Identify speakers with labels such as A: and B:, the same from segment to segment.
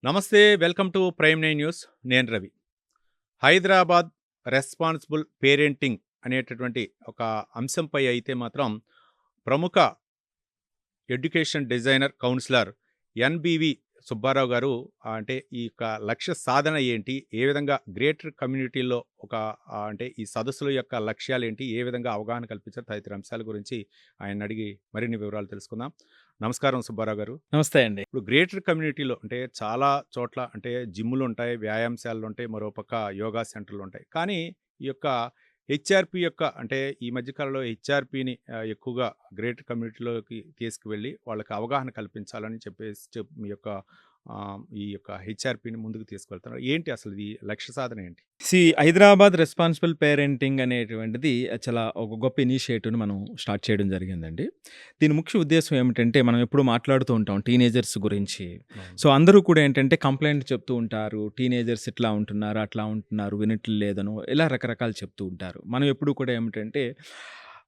A: నమస్తే. Welcome to prime nine news. నేను Ravi. Hyderabad responsible parenting అనేటటువంటి ఒక అంశంపై అయితే మాత్రం ప్రముఖ education designer, councillor NBV Subbarao గారు అంటే ఈ యొక్క లక్ష్య సాధన ఏంటి? ఏ విధంగా గ్రేటర్ కమ్యూనిటీలో ఒక అంటే ఈ సదస్సుల యొక్క లక్ష్యాలేంటి? ఏ విధంగా అవగాహన కల్పించారు? తదితర అంశాల గురించి ఆయన్ని అడిగి మరిన్ని వివరాలు తెలుసుకుందాం. నమస్కారం సుబ్బారావు గారు.
B: నమస్తే అండి.
A: ఇప్పుడు గ్రేటర్ కమ్యూనిటీలో అంటే చాలా చోట్ల అంటే జిమ్‌లుంటాయి, వ్యాయామశాలలుంటాయి, మరోపక్క యోగా సెంటర్‌లుంటాయి. కానీ ఈ యొక్క హెచ్ఆర్‌పీ యొక్క అంటే ఈ మధ్య కాలంలో హెచ్ఆర్‌పీని ఎక్కువగా గ్రేటర్ కమ్యూనిటీలోకి తీసుకువెళ్ళి వాళ్ళకి అవగాహన కల్పించాలని చెప్పేసి మీ యొక్క ఈ యొక్క హెచ్ఆర్‌పీని ముందుకు తీసుకెళ్తున్నారు. ఏంటి అసలు ఇది లక్ష్య సాధన ఏంటి?
B: హైదరాబాద్ రెస్పాన్సిబుల్ పేరెంటింగ్ అనేటువంటిది చాలా ఒక గొప్ప ఇనిషియేటివ్‌ని మనం స్టార్ట్ చేయడం జరిగిందండి. దీని ముఖ్య ఉద్దేశ్యం ఏమిటంటే, మనం ఎప్పుడు మాట్లాడుతూ ఉంటాం టీనేజర్స్ గురించి.
A: అవును.
B: సో, అందరూ కూడా ఏంటంటే కంప్లెయింట్ చెప్తూ ఉంటారు. టీనేజర్స్ ఇట్లా ఉంటున్నారు, అట్లా ఉంటున్నారు, వినట్లేదనో ఇలా రకరకాలు చెప్తూ ఉంటారు. మనం ఎప్పుడు కూడా ఏమిటంటే,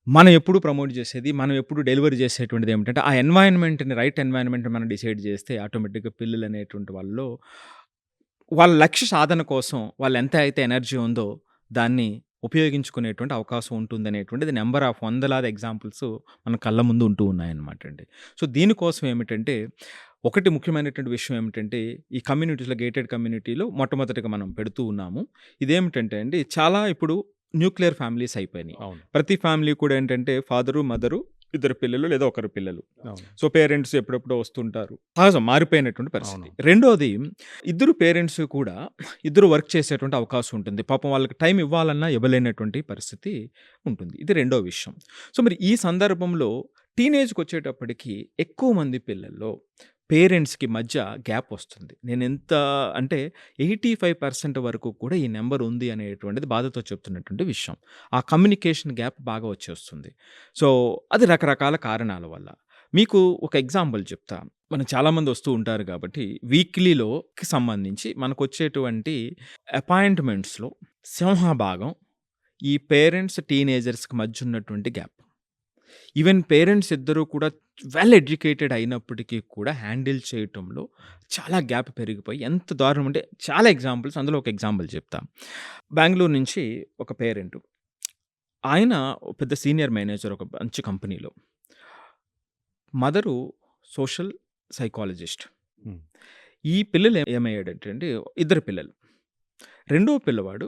B: మనం ఎప్పుడు ప్రమోట్ చేసేది, మనం ఎప్పుడు డెలివరీ చేసేటువంటిది ఏమిటంటే, ఆ ఎన్వైర్న్‌మెంట్‌ని రైట్ ఎన్వైర్న్‌మెంట్‌ని మనం డిసైడ్ చేస్తే ఆటోమేటిక్‌గా పిల్లలనేటువంటి వాళ్ళలో వాళ్ళ లక్ష్య సాధన కోసం వాళ్ళు ఎంత అయితే ఎనర్జీ ఉందో దాన్ని ఉపయోగించుకునేటువంటి అవకాశం ఉంటుందనేటువంటిది నంబర్ ఆఫ్ వందలాది ఎగ్జాంపుల్స్ మన కళ్ళ ముందు ఉంటూ ఉన్నాయన్నమాట అండి. సో, దీనికోసం ఏమిటంటే ఒకటి ముఖ్యమైనటువంటి విషయం ఏమిటంటే ఈ కమ్యూనిటీస్‌లో గేటెడ్ కమ్యూనిటీలో మొట్టమొదటిగా మనం పెడుతూ ఉన్నాము. ఇదేమిటంటే అండి చాలా ఇప్పుడు న్యూక్లియర్ ఫ్యామిలీస్ అయిపోయినాయి.
A: అవును.
B: ప్రతి ఫ్యామిలీ కూడా ఏంటంటే ఫాదరు, మదరు, ఇద్దరు పిల్లలు లేదా ఒకరు పిల్లలు.
A: అవును.
B: సో, పేరెంట్స్ ఎప్పుడెప్పుడో వస్తుంటారు. సహజం మారిపోయినటువంటి పరిస్థితి.
A: అవును.
B: రెండోది ఇద్దరు పేరెంట్స్ కూడా ఇద్దరు వర్క్ చేసేటువంటి అవకాశం ఉంటుంది. పాపం వాళ్ళకి టైం ఇవ్వాలన్నా ఇవ్వలేనటువంటి పరిస్థితి ఉంటుంది. ఇది రెండో విషయం. సో, మరి ఈ సందర్భంలో టీనేజ్‌కొచ్చేటప్పటికి ఎక్కువ మంది పిల్లల్లో పేరెంట్స్‌కి మధ్య గ్యాప్ వస్తుంది. నేనెంత అంటే 85% వరకు కూడా ఈ నంబర్ ఉంది అనేటువంటిది బాధతో చెప్తున్నటువంటి విషయం. ఆ కమ్యూనికేషన్ గ్యాప్ బాగా వచ్చేస్తుంది. సో, అది రకరకాల కారణాల వల్ల. మీకు ఒక ఎగ్జాంపుల్ చెప్తా. మనం చాలామంది వస్తూ ఉంటారు కాబట్టి వీక్లీలోకి సంబంధించి మనకొచ్చేటువంటి అపాయింట్మెంట్స్‌లో సింహభాగం ఈ పేరెంట్స్, టీనేజర్స్‌కి మధ్య ఉన్నటువంటి గ్యాప్. ఈవెన్ పేరెంట్స్ ఇద్దరూ కూడా వెల్ ఎడ్యుకేటెడ్ అయినప్పటికీ కూడా హ్యాండిల్ చేయటంలో చాలా గ్యాప్ పెరిగిపోయి ఎంత దారుణం అంటే చాలా ఎగ్జాంపుల్స్ అందులో ఒక ఎగ్జాంపుల్ చెప్తా. బెంగుళూరు నుంచి ఒక పేరెంట్. ఆయన పెద్ద సీనియర్ మేనేజర్ ఒక మంచి కంపెనీలో. Mother social psychologist.
A: హ్మ్.
B: ఈ పిల్లలు ఏమయ్యాడంటే అండి ఇద్దరు పిల్లలు. రెండో పిల్లవాడు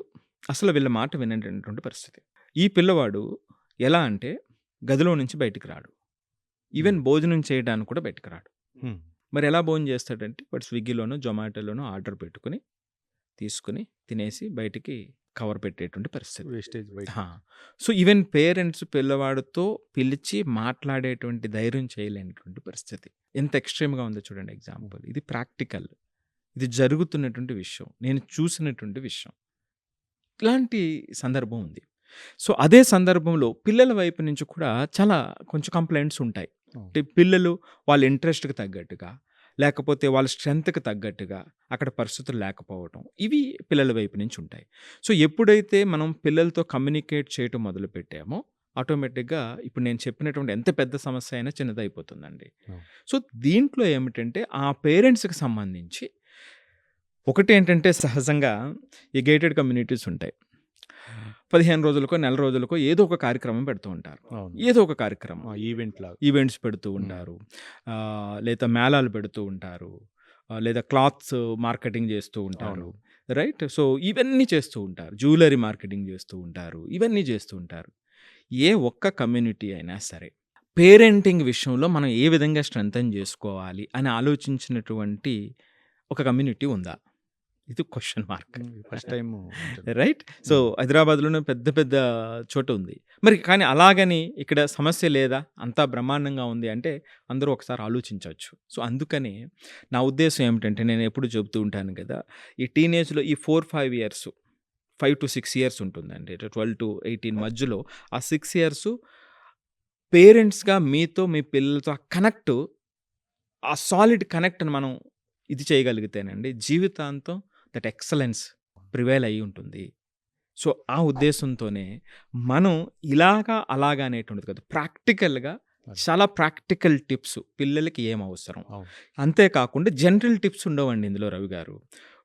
B: అసలు వీళ్ళ మాట విననటువంటి పరిస్థితి. ఈ పిల్లవాడు ఎలా అంటే గదిలో నుంచి బయటికి రాడు. ఈవెన్ భోజనం చేయడానికి కూడా బయటికి రాడు.
A: హ్మ్.
B: మరి ఎలా భోజనం చేస్తాడంటే వాడు స్విగ్గీలోనో, జొమాటోలోనో ఆర్డర్ పెట్టుకొని, తీసుకొని తినేసి బయటికి కవర్ పెట్టేటువంటి పరిస్థితి.
A: వేస్టేజ్ బయట.
B: ఆ! సో, ఈవెన్ పేరెంట్స్ పిల్లవాడితో పిలిచి మాట్లాడేటువంటి ధైర్యం చేయలేనటువంటి పరిస్థితి. ఎంత ఎక్స్‌ట్రీమ్‌గా ఉందో చూడండి ఎగ్జాంపుల్. ఇది ప్రాక్టికల్. ఇది జరుగుతున్నటువంటి విషయం. నేను చూసినటువంటి విషయం. ఇలాంటి సందర్భం ఉంది. సో, అదే సందర్భంలో పిల్లల వైపు నుంచి కూడా చాలా కొంచెం కంప్లెయింట్స్ ఉంటాయి.
A: అవును.
B: అంటే పిల్లలు వాళ్ళ ఇంట్రెస్ట్‌కి తగ్గట్టుగా, లేకపోతే వాళ్ళ స్ట్రెంగ్త్‌కి తగ్గట్టుగా అక్కడ పరిస్థితులు లేకపోవటం. ఇవి పిల్లల వైపు నుంచి ఉంటాయి. సో, ఎప్పుడైతే మనం పిల్లలతో కమ్యూనికేట్ చేయటం మొదలుపెట్టామో ఆటోమేటిక్‌గా ఇప్పుడు నేను చెప్పినటువంటి ఎంత పెద్ద సమస్య అయినా చిన్నదయిపోతుందండి.
A: అవును.
B: సో, దీంట్లో ఏమిటంటే ఆ పేరెంట్స్‌కి సంబంధించి ఒకటేంటంటే సహజంగా ఈ గేటెడ్ కమ్యూనిటీస్ ఉంటాయి. 15 రోజులకో, నెల రోజులకో ఏదో ఒక కార్యక్రమం పెడుతూ ఉంటారు.
A: అవును.
B: ఏదో ఒక కార్యక్రమం.
A: ఈవెంట్ లాగా.
B: ఈవెంట్స్ పెడుతూ ఉంటారు. లేదా మేళాలు పెడుతూ ఉంటారు. లేదా క్లాత్స్ మార్కెటింగ్ చేస్తూ ఉంటారు.
A: అవును.
B: రైట్? సో, ఇవన్నీ చేస్తూ ఉంటారు. జ్యువెలరీ మార్కెటింగ్ చేస్తూ ఉంటారు. ఇవన్నీ చేస్తూ ఉంటారు. ఏ ఒక్క కమ్యూనిటీ అయినా సరే, పేరెంటింగ్ విషయంలో మనం ఏ విధంగా స్ట్రెంథెన్ చేసుకోవాలి అని ఆలోచించినటువంటి ఒక కమ్యూనిటీ ఉందా? ఇది క్వెషన్ మార్క్.
A: ఫస్ట్ టైము వింటున్నా.
B: రైట్? సో,
A: హ్మ్.
B: హైదరాబాద్‌లోనే పెద్ద పెద్ద చోటు ఉంది. మరి కానీ అలాగని ఇక్కడ సమస్య లేదా? అంతా బ్రహ్మాండంగా ఉంది అంటే అందరూ ఒకసారి ఆలోచించొచ్చు. సో, అందుకనే నా ఉద్దేశ్యం ఏమిటంటే నేను ఎప్పుడు చెబుతూ ఉంటాను కదా! ఈ టీనేజ్‌లో ఈ 4, 5 ఇయర్స్ 5-6 ఇయర్స్ ఉంటుందండి. 12-18 మధ్యలో ఆ 6 ఇయర్స్ పేరెంట్స్‌గా మీతో, మీ పిల్లలతో ఆ కనెక్ట్ ఆ సాలిడ్ కనెక్ట్‌ని మనం ఇది చేయగలిగితేనండి జీవితాంతం దట్ ఎక్సలెన్స్ ప్రివైల్ అయ్యి ఉంటుంది. సో, ఆ ఉద్దేశంతోనే మనం ఇలాగా, అలాగా అనేటువంటిది కాదు. ప్రాక్టికల్‌గా
A: అది.
B: చాలా ప్రాక్టికల్ టిప్స్ పిల్లలకి ఏం అవసరం.
A: అవును.
B: అంతే కాకుండా జనరల్ టిప్స్ ఉండవండి ఇందులో రవి గారు.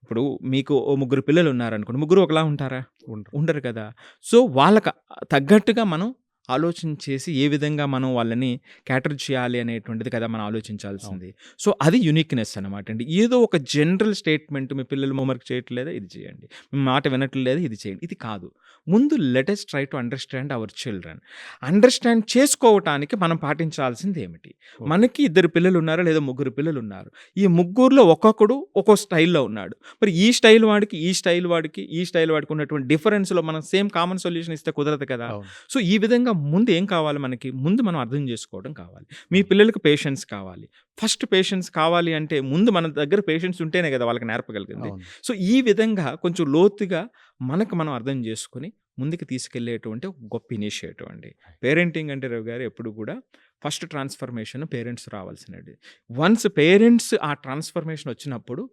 B: ఇప్పుడు మీకు ఓ ముగ్గురు పిల్లలు ఉన్నారనుకోండి. ముగ్గురు ఒకలా ఉంటారా?
A: ఉండరు.
B: ఉండరు కదా! సో, వాళ్ళకి తగ్గట్టుగా మనం ఆలోచన చేసి ఏ విధంగా మనం వాళ్ళని క్యాటర్ చేయాలి అనేటువంటిది కదా మనం
A: అవును.
B: ఆలోచించాల్సింది. సో, అది యూనిక్‌నెస్ అనమాట అండి. ఏదో ఒక జనరల్ స్టేట్‌మెంట్ మీ పిల్లలు హోంవర్క్ చేయట్లేదా? ఇది చేయండి. మీ మాట వినట్లేదా? ఇది చేయండి. ఇది కాదు. ముందు let us try to understand our children. Understand చేసుకోవటానికి మనం పాటించాల్సింది ఏమిటి?
A: ఓకే.
B: మనకి ఇద్దరు పిల్లలున్నారు లేదా ముగ్గురు పిల్లలున్నారు. ఈ ముగ్గురిలో ఒక్కొక్కడు ఒక్కో స్టైల్‌లో ఉన్నాడు. మరి ఈ స్టైల్ వాడికి, ఈ స్టైల్ వాడికి, ఈ స్టైల్ వాడికి ఉన్నటువంటి డిఫరెన్స్‌లో మనం సేమ్ కామన్ సొల్యూషన్ ఇస్తే కుదరదు కదా!
A: అవును.
B: సో, ఈ విధంగా ముందు ఏం కావాలి మనకి? ముందు మనం అర్థం చేసుకోవడం కావాలి. మీ పిల్లలకి పేషెన్స్ కావాలి. ఫస్ట్ పేషెన్స్ కావాలి అంటే ముందు మన దగ్గర పేషెన్స్ ఉంటేనే కదా వాళ్ళకి నేర్పగలిగింది.
A: అవును.
B: సో, ఈ విధంగా కొంచెం లోతుగా మనకు మనం అర్థం చేసుకొని ముందుకు తీసుకెళ్ళేటువంటి ఒక గొప్ప ఇనిషియేటివ్ అండి. పేరెంటింగ్ అంటే రవి గారు ఎప్పుడు కూడా ఫస్ట్ ట్రాన్స్‌ఫర్మేషన్ పేరెంట్స్ రావాల్సినది. వన్స్ పేరెంట్స్ ఆ ట్రాన్స్‌ఫర్మేషన్ వచ్చినప్పుడు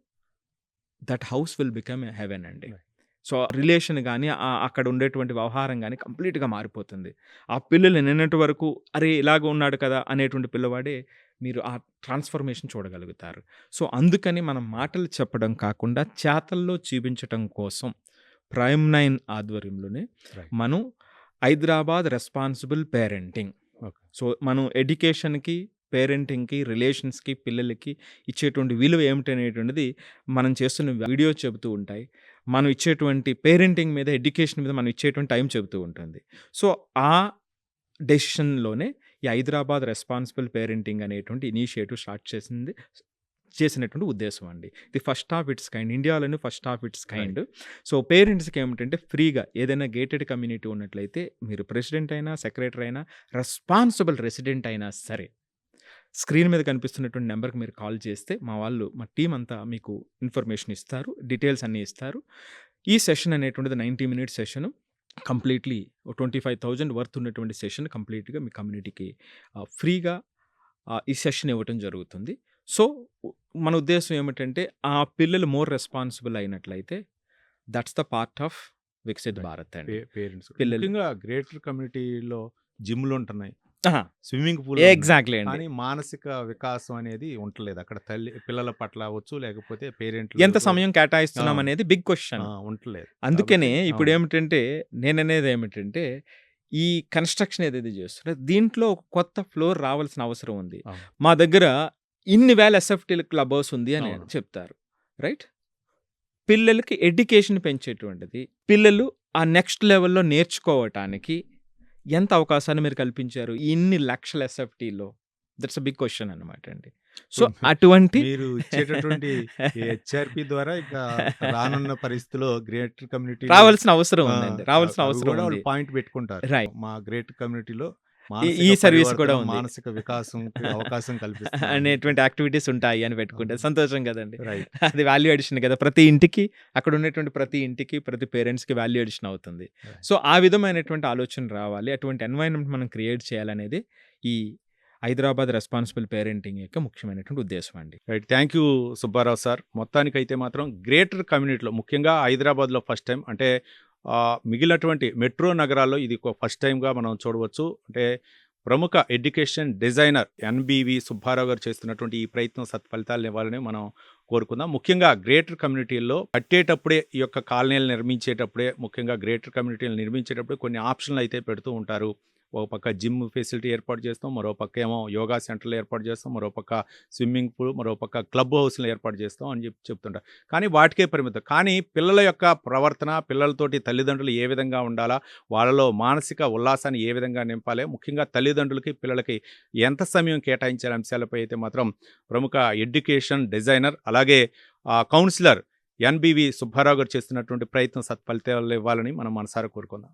B: that house will become a heaven అండి.
A: రైట్.
B: సో, రిలేషన్ గాని, అక్కడ ఉండేటువంటి వ్యవహారం గాని కంప్లీట్‌గా మారిపోతుంది. ఆ పిల్లలు నిన్నటి వరకు అరే! ఇలాగ ఉన్నాడు కదా! అనేటువంటి పిల్లవాడే మీరు ఆ ట్రాన్స్‌ఫర్మేషన్ చూడగలుగుతారు. సో, అందుకని మనం మాటలు చెప్పడం కాకుండా చేతల్లో చూపించటం కోసం ప్రైమ్ 9 ఆధ్వర్యంలోనే
A: రైట్.
B: మనం Hyderabad responsible parenting.
A: Okay.
B: So, మనం ఎడ్యుకేషన్‌కి, పేరెంటింగ్‌కి, రిలేషన్స్‌కి, పిల్లలకి ఇచ్చేటువంటి విలువ ఏమిటనేటువంటిది మనం చేస్తున్న వీడియో చెబుతూ ఉంటాయి. మనం ఇచ్చేటువంటి పేరెంటింగ్ మీద, ఎడ్యుకేషన్ మీద మనం ఇచ్చేటువంటి టైం చెబుతూ ఉంటుంది. సో, ఆ డెసిషన్‌లోనే ఈ హైదరాబాద్ రెస్పాన్సిబుల్ పేరెంటింగ్ అనేటువంటి ఇనిషియేటివ్ స్టార్ట్ చేసినటువంటి ఉద్దేశం అండి. ఇది ఫస్ట్ ఆఫ్ ఇట్స్ కైండ్. ఇండియాలోనే first of it's kind. So, పేరెంట్స్‌కి ఏమిటంటే ఫ్రీగా ఏదైనా గేటెడ్ కమ్యూనిటీ ఉన్నట్లయితే మీరు ప్రెసిడెంట్ అయినా, సెక్రటరీ అయినా, రెస్పాన్సిబుల్ రెసిడెంట్ అయినా సరే, స్క్రీన్ మీద కనిపిస్తున్నటువంటి నంబర్‌కి మీరు కాల్ చేస్తే మా టీమ్ అంతా మీకు ఇన్ఫర్మేషన్ ఇస్తారు. డీటెయిల్స్ అన్నీ ఇస్తారు. ఈ సెషన్ అనేటువంటిది 90 మినిట్స్ సెషను. కంప్లీట్‌లీ 25,000 వర్త్ ఉన్నటువంటి సెషన్ కంప్లీట్‌గా మీ కమ్యూనిటీకి ఫ్రీగా ఈ సెషన్ ఇవ్వటం జరుగుతుంది. సో, మన ఉద్దేశ్యం ఏమిటంటే ఆ పిల్లలు మోర్ రెస్పాన్సిబుల్ అయినట్లయితే that's the part of Viksit
A: right.
B: Bharat అండి.
A: పేరెంట్స్
B: పిల్లలు
A: ముఖ్యంగా గ్రేటర్ కమ్యూనిటీలో జిమ్‌లుంటున్నాయి.
B: ఆహా!
A: స్విమ్మింగ్ పూల్‌లున్నాయి.
B: ఎగ్జాక్ట్‌లీ అండి.
A: కానీ మానసిక వికాసం అనేది ఉంటలేదు. అక్కడ పిల్లల పట్ల అవ్వచ్చు, లేకపోతే
B: ఎంత
A: పేరెంట్‌లు
B: సమయం
A: ఆ!
B: కేటాయిస్తున్నాం అనేది బిగ్ క్వెషన్.
A: ఉంటలేదు.
B: అందుకనే
A: కాబట్టి అవును.
B: ఇప్పుడేమిటంటే నేననేదేమిటంటే, ఈ కన్‌స్ట్రక్షన్ ఏదైతే చేస్తున్నారో దీంట్లో ఒక కొత్త ఫ్లోర్ రావాల్సిన అవసరం ఉంది.
A: అవును.
B: మా దగ్గర ఇన్ని వేల ఎస్ఎఫ్‌టీల క్లబ్ హౌస్ ఉంది అని
A: అవును.
B: చెప్తారు. రైట్? పిల్లలకి ఎడ్యుకేషన్ పెంచేటువంటిది. పిల్లలు ఆ నెక్స్ట్ లెవెల్‌లో నేర్చుకోవటానికి ఎంత అవకాశాన్ని మీరు కల్పించారు? ఇన్ని లక్షల ఎస్ఎఫ్‌టీలో? దట్స్ ఎ బిగ్ క్వెషన్ అనమాట అండి. సో,
A: ఇప్పుడు
B: అటువంటి
A: మీరు ఇచ్చేటటువంటి ఈ హెచ్ఆర్‌పీ ద్వారా ఇక రానున్న పరిస్థితిలో గ్రేటర్ కమ్యూనిటీలో
B: రావాల్సిన అవసరం
A: ఆ!
B: ఉందండి. రావాల్సిన
A: అవి
B: అవసరం
A: గూడా
B: ఉంది.
A: వాళ్ళు పాయింట్ పెట్టుకుంటారు.
B: రైట్.
A: మా గ్రేటర్ కమ్యూనిటీలో
B: ఈ
A: మానసిక
B: సర్వీస్ కూడా
A: పరివర్తనం,
B: ఉంది.
A: మానసిక వికాసంకి అవకాశం కల్పిస్తున్నామని
B: అనేటువంటి యాక్టివిటీస్ ఉంటాయి అని పెట్టుకుంటే
A: అవును.
B: సంతోషం కదండీ.
A: రైట్.
B: అది వాల్యూ అడిషన్ కదా! ప్రతి ఇంటికి అక్కడ ఉన్నటువంటి ప్రతి ఇంటికి, ప్రతి పేరెంట్స్‌కి వాల్యూ అడిషన్ అవుతుంది.
A: రైట్.
B: సో, ఆ విధమైనటువంటి ఆలోచన రావాలి. అటువంటి ఎన్వైర్న్‌మెంట్ మనం క్రియేట్ చేయాలనేది ఈ హైదరాబాద్ రెస్పాన్సిబుల్ పేరెంటింగ్ యొక్క ముఖ్యమైనటువంటి ఉద్దేశం అండి.
A: Right. Thank you Subbarao sir. మొత్తానికైతే మాత్రం గ్రేటర్ కమ్యూనిటీలో ముఖ్యంగా హైదరాబాద్‌లో ఫస్ట్ టైం అంటే మిగిలినటువంటి మెట్రో నగరాల్లో ఇది ఫస్ట్ టైమ్‌గా మనం చూడవచ్చు. అంటే ప్రముఖ ఎడ్యుకేషన్ డిజైనర్ ఎన్‌బీవీ సుబ్బారావు గారు చేస్తున్నటువంటి ఈ ప్రయత్నం సత్ఫలితాలను ఇవ్వాలని మనం కోరుకుందాం. ముఖ్యంగా గ్రేటర్ కమ్యూనిటీల్లో కట్టేటప్పుడే ఈ యొక్క కాలనీలు నిర్మించేటప్పుడే ముఖ్యంగా గ్రేటర్ కమ్యూనిటీలు నిర్మించేటప్పుడే కొన్ని ఆప్షన్లు అయితే పెడుతూ ఉంటారు. ఒక పక్క జిమ్ ఫెసిలిటీ ఏర్పాటు చేస్తాం, మరో పక్క ఏమో యోగా సెంటర్లు ఏర్పాటు చేస్తాం, మరో పక్క స్విమ్మింగ్ పూల్, మరో పక్క క్లబ్ హౌస్లు ఏర్పాటు చేస్తాం అని చెప్తుంటారు. కానీ వాటికే పరిమితం. కానీ పిల్లల యొక్క ప్రవర్తన, పిల్లలతోటి తల్లిదండ్రులు ఏ విధంగా ఉండాలా, వాళ్ళలో మానసిక ఉల్లాసాన్ని ఏ విధంగా నింపాలి, ముఖ్యంగా తల్లిదండ్రులకి పిల్లలకి ఎంత సమయం కేటాయించాలి అంశాలపై అయితే మాత్రం ప్రముఖ ఎడ్యుకేషన్ డిజైనర్ అలాగే కౌన్సిలర్ ఎన్‌బీవీ సుబ్బారావు గారు చేస్తున్నటువంటి ప్రయత్నం సత్ఫలితాలు ఇవ్వాలని మనం మనసారా కోరుకుందాం.